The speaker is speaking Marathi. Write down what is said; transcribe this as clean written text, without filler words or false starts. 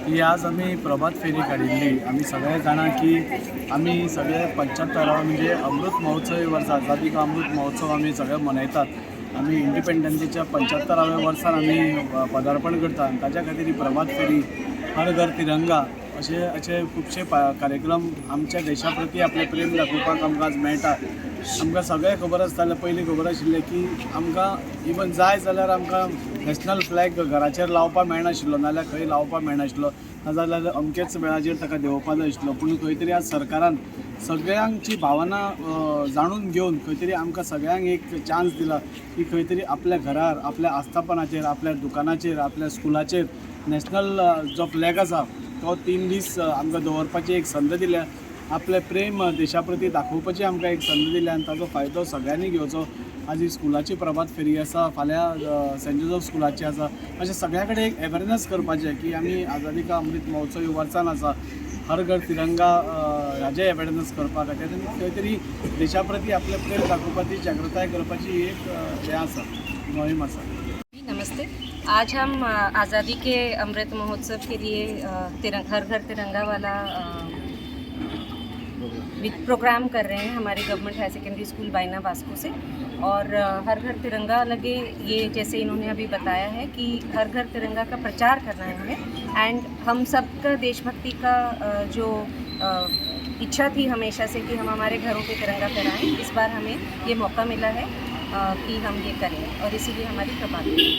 ही आज आम्ही प्रभात फेरी काढिल्ली. आम्ही सगळे जाणा की आम्ही सगळे 75 म्हणजे अमृत महोत्सवी वर्सा आझादी का अमृत महोत्सव आम्ही सगळे मनयतात. आम्ही इंडिपेंडन्सीच्या 75व्या वर्सान आम्ही पदार्पण करता आणि ताच्या खातीर ही प्रभात फेरी, हर घर तिरंगा असे खुबशे कार्यक्रम आमच्या देशा प्रती आपले प्रेम दाखोवपाक आमकां आज मेळटा. आमकां सगळें खबर आसतालें, पयलीं खबर आशिल्लें की आमकां इवन जाय जाल्यार आमकां नॅशनल फ्लॅग घराचेर लावपाक मेळनाशिल्लो, नाजाल्यार खंय लावपाक मेळनाशिल्लो, नाजाल्यार अमकेच वेळाचेर ताका देंवोवपा जाय आशिल्लो. पूण खंय तरी आज सरकारान सगळ्यांची भावना जाणून घेवन खंय तरी आमकां सगळ्यांक एक चान्स दिला की खंय तरी आपल्या घरार, आपल्या आस्थापनाचेर, आपल्या दुकानाचेर, आपल्या स्कुलाचेर नॅशनल जो फ्लॅग आसा तो 3 दीस आमकां दवरपाची एक संद दिल्या. आपले प्रेम देशा प्रती दाखोवपाची आमकां एक संद दिल्या आनी ताचो फायदो सगळ्यांनी घेवचो. आज ही स्कुलाची प्रभात फेरी आसा, फाल्यां सेंट जोसेफ स्कुलाची आसा. अशें सगळ्या कडेन एक अवेरनेस करपाचें की आमी आझादी का अमृत महोत्सवी वर्सान आसा, हर घर तिरंगा हाजें अवेरनेस करपा खातीर खंय तरी देशा प्रती आपलें प्रेम दाखोवपाची जागृताय करपाची एक हें आसा, मोहीम आसा. नमस्ते। आज हम आज़ादी के अमृत महोत्सव के लिए हर घर तिरंगा वाला प्रोग्राम कर रहे हैं हमारे government higher secondary school Baina Vasco से। और हर घर तिरंगा लगे, ये जैसे इन्होंने अभी बताया है कि हर घर तिरंगा का प्रचार करना है हमें। एंड हम सबका देशभक्ति का जो इच्छा थी हमेशा से कि हम हमारे घरों पे तिरंगा फहराएं, इस बार हमें ये मौका मिला है कि हम ये करें, और इसीलिए हमारी प्रभात फेरी।